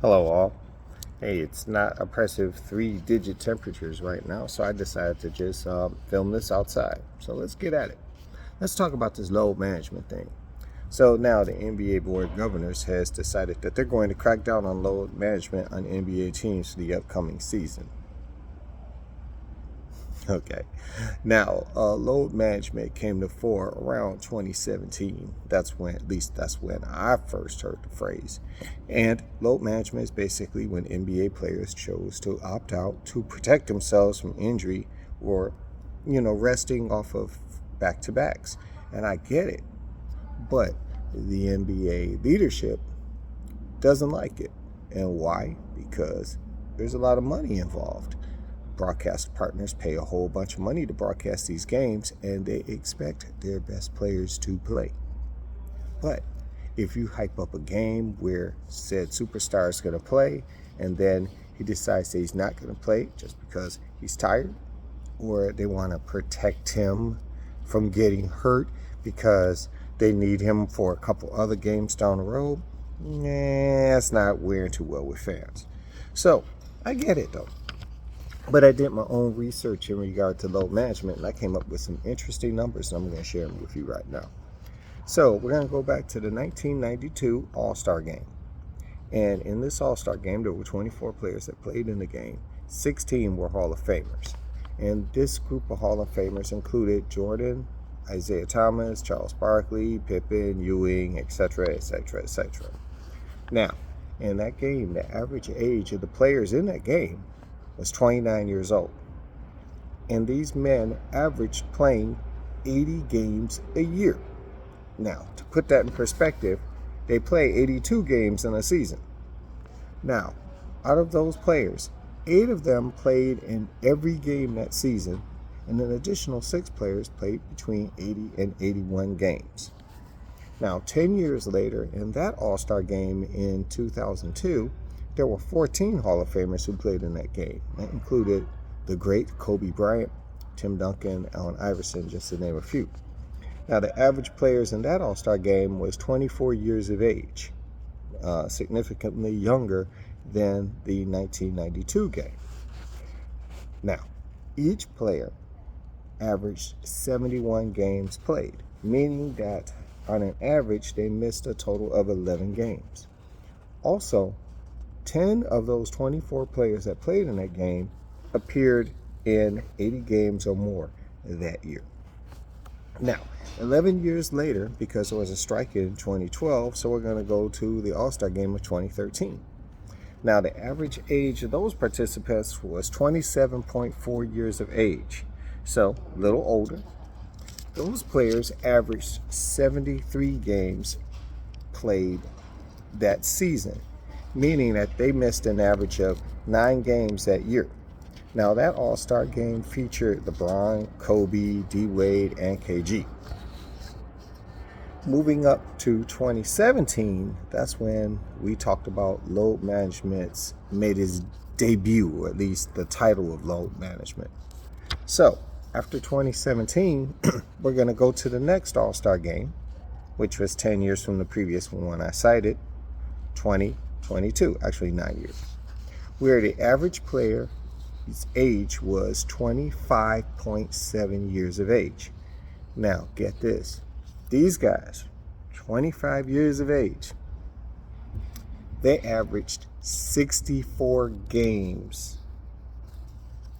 Hello all. Hey, it's not oppressive 3-digit temperatures right now, so I decided to just film this outside. So let's get at it. Let's talk about this load management thing. So now the NBA Board of Governors has decided that they're going to crack down on load management on NBA teams for the upcoming season. Okay. Now, load management came to fore around 2017. That's when I first heard the phrase. And load management is basically when NBA players chose to opt out to protect themselves from injury or, resting off of back-to-backs. And I get it. But the NBA leadership doesn't like it. And why? Because there's a lot of money involved. Broadcast partners pay a whole bunch of money to broadcast these games, and they expect their best players to play. But if you hype up a game where said superstar is going to play, and then he decides that he's not going to play just because he's tired, or they want to protect him from getting hurt because they need him for a couple other games down the road, that's not wearing too well with fans. So I get it though. But I did my own research in regard to load management, and I came up with some interesting numbers, and I'm going to share them with you right now. So we're going to go back to the 1992 All-Star Game. And in this All-Star Game, there were 24 players that played in the game. 16 were Hall of Famers. And this group of Hall of Famers included Jordan, Isaiah Thomas, Charles Barkley, Pippen, Ewing, etc., etc., etc. Now, in that game, the average age of the players in that game was 29 years old. And these men averaged playing 80 games a year. Now, to put that in perspective, they play 82 games in a season. Now, out of those players, 8 of them played in every game that season, and an additional 6 players played between 80 and 81 games. Now, 10 years later, in that All-Star game in 2002, there were 14 Hall of Famers who played in that game. That included the great Kobe Bryant, Tim Duncan, Allen Iverson, just to name a few. Now, the average players in that All-Star game was 24 years of age, significantly younger than the 1992 game. Now, each player averaged 71 games played, meaning that on an average, they missed a total of 11 games. Also, 10 of those 24 players that played in that game appeared in 80 games or more that year. Now, 11 years later, because there was a strike in 2012, so we're going to go to the All-Star Game of 2013. Now, the average age of those participants was 27.4 years of age, so a little older. Those players averaged 73 games played that season, meaning that they missed an average of 9 games that year. Now, that All-Star Game featured LeBron, Kobe, D-Wade, and KG. Moving up to 2017, that's when we talked about load management's made its debut, or at least the title of load management. So, after 2017, we're going to go to the next All-Star Game, which was 10 years from the previous one I cited, 2022, actually 9 years, where the average player's age was 25.7 years of age. Now, get this. These guys, 25 years of age, they averaged 64 games.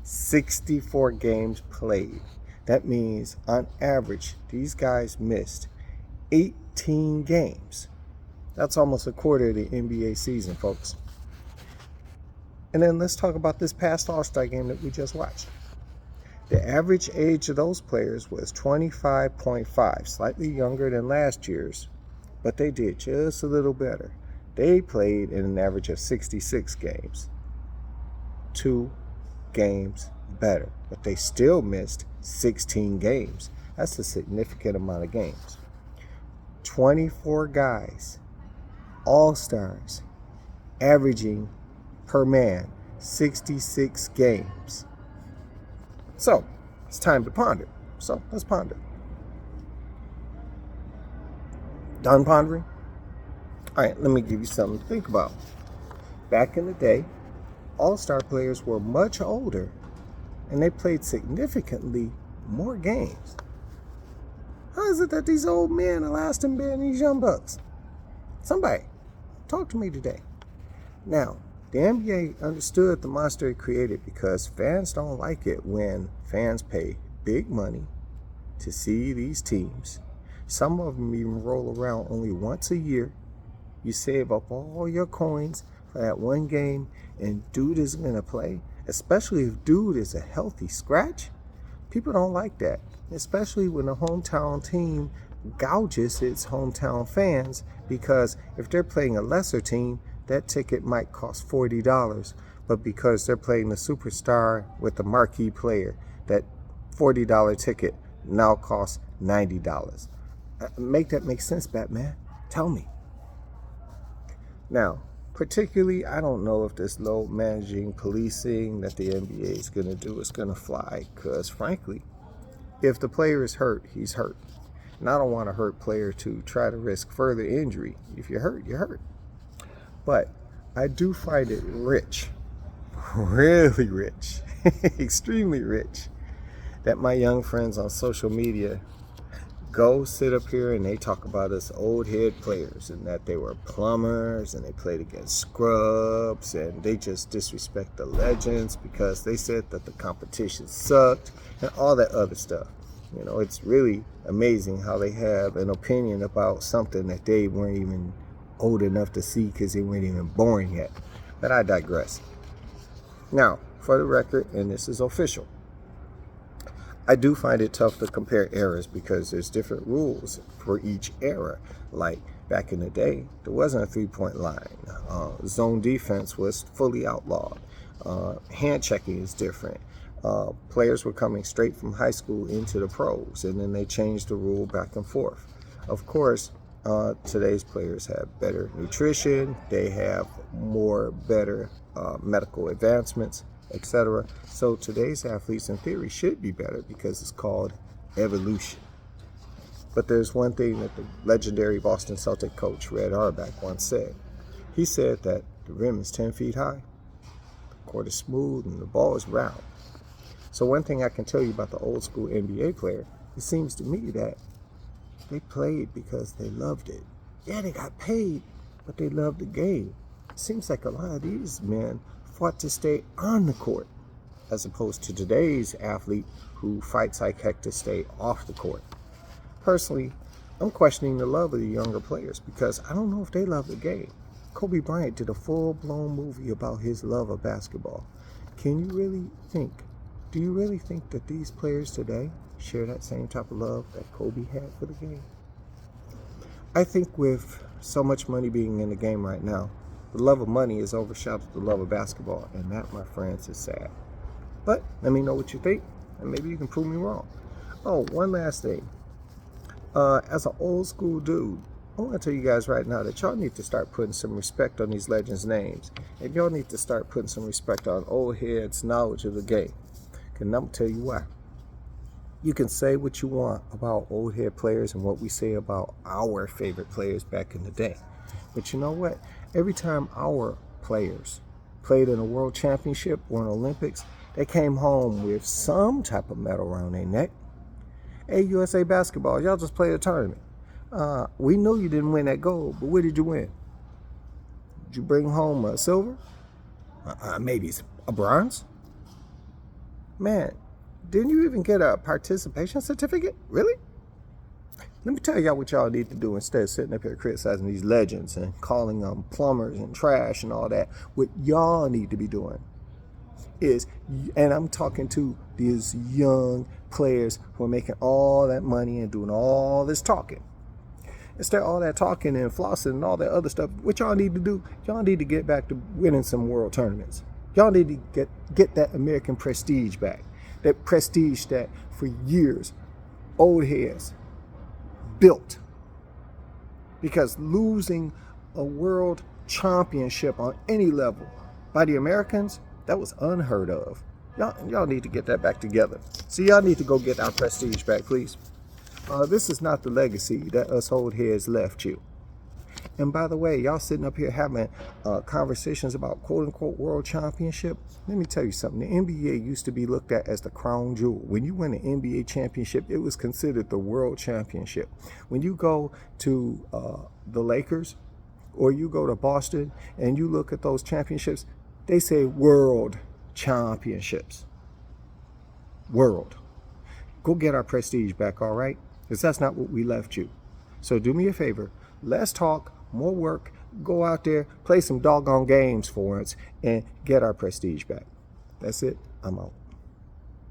64 games played. That means, on average, these guys missed 18 games. That's almost a quarter of the NBA season, folks. And then let's talk about this past All-Star Game that we just watched. The average age of those players was 25.5, slightly younger than last year's, but they did just a little better. They played in an average of 66 games. 2 games better, but they still missed 16 games. That's a significant amount of games. 24 guys, all-stars, averaging per man 66 games. So, it's time to ponder. So, let's ponder. Done pondering? All right, let me give you something to think about. Back in the day, all-star players were much older and they played significantly more games. How is it that these old men are lasting better than these young bucks? Somebody, talk to me today. Now, the NBA understood the monster it created because fans don't like it when fans pay big money to see these teams. Some of them even roll around only once a year. You save up all your coins for that one game and dude isn't going to play, especially if dude is a healthy scratch. People don't like that, especially when the hometown team gouges its hometown fans, because if they're playing a lesser team, that ticket might cost $40, but because they're playing the superstar with the marquee player, that $40 ticket now costs $90. Make that make sense, Batman? Tell me. Now, particularly, I don't know if this load managing policing that the NBA is going to do is going to fly, because frankly, if the player is hurt, he's hurt. And I don't want a hurt player to try to risk further injury. If you're hurt, you're hurt. But I do find it rich, really rich, extremely rich, that my young friends on social media go sit up here and they talk about us old head players and that they were plumbers and they played against scrubs and they just disrespect the legends because they said that the competition sucked and all that other stuff. You know, it's really amazing how they have an opinion about something that they weren't even old enough to see because they weren't even born yet. But I digress. Now, for the record, and this is official, I do find it tough to compare eras because there's different rules for each era. Like back in the day, there wasn't a three-point line. Zone defense was fully outlawed. Hand checking is different. Players were coming straight from high school into the pros, and then they changed the rule back and forth. Of course, today's players have better nutrition. They have better medical advancements, etc. So today's athletes in theory should be better because it's called evolution. But there's one thing that the legendary Boston Celtic coach Red Auerbach once said. He said that the rim is 10 feet high, the court is smooth, and the ball is round. So one thing I can tell you about the old school NBA player, it seems to me that they played because they loved it. Yeah, they got paid, but they loved the game. It seems like a lot of these men fought to stay on the court, as opposed to today's athlete who fights like heck to stay off the court. Personally, I'm questioning the love of the younger players because I don't know if they love the game. Kobe Bryant did a full-blown movie about his love of basketball. Do you really think that these players today share that same type of love that Kobe had for the game? I think with so much money being in the game right now, the love of money has overshadowed the love of basketball, and that, my friends, is sad. But let me know what you think, and maybe you can prove me wrong. Oh, one last thing. As an old school dude, I want to tell you guys right now that y'all need to start putting some respect on these legends' names, and y'all need to start putting some respect on old heads' knowledge of the game. And I'm going to tell you why. You can say what you want about old head players and what we say about our favorite players back in the day. But you know what? Every time our players played in a world championship or an Olympics, they came home with some type of medal around their neck. Hey, USA Basketball, y'all just played a tournament. We know you didn't win that gold, but what did you win? Did you bring home a silver? Maybe a bronze? Man, didn't you even get a participation certificate? Really? Let me tell y'all what y'all need to do instead of sitting up here criticizing these legends and calling them plumbers and trash and all that. What y'all need to be doing is, and I'm talking to these young players who are making all that money and doing all this talking. Instead of all that talking and flossing and all that other stuff, what y'all need to do, y'all need to get back to winning some world tournaments. Y'all need to get that American prestige back. That prestige that for years old heads built. Because losing a world championship on any level by the Americans, that was unheard of. Y'all need to get that back together. So y'all need to go get our prestige back, please. This is not the legacy that us old heads left you. And by the way, y'all sitting up here having conversations about quote unquote world championship. Let me tell you something. The NBA used to be looked at as the crown jewel. When you win an NBA championship, it was considered the world championship. When you go to the Lakers or you go to Boston and you look at those championships, they say world championships. World. Go get our prestige back, all right? Because that's not what we left you. So do me a favor. Less talk, more work. Go out there, play some doggone games for once, and get our prestige back. That's it. I'm out.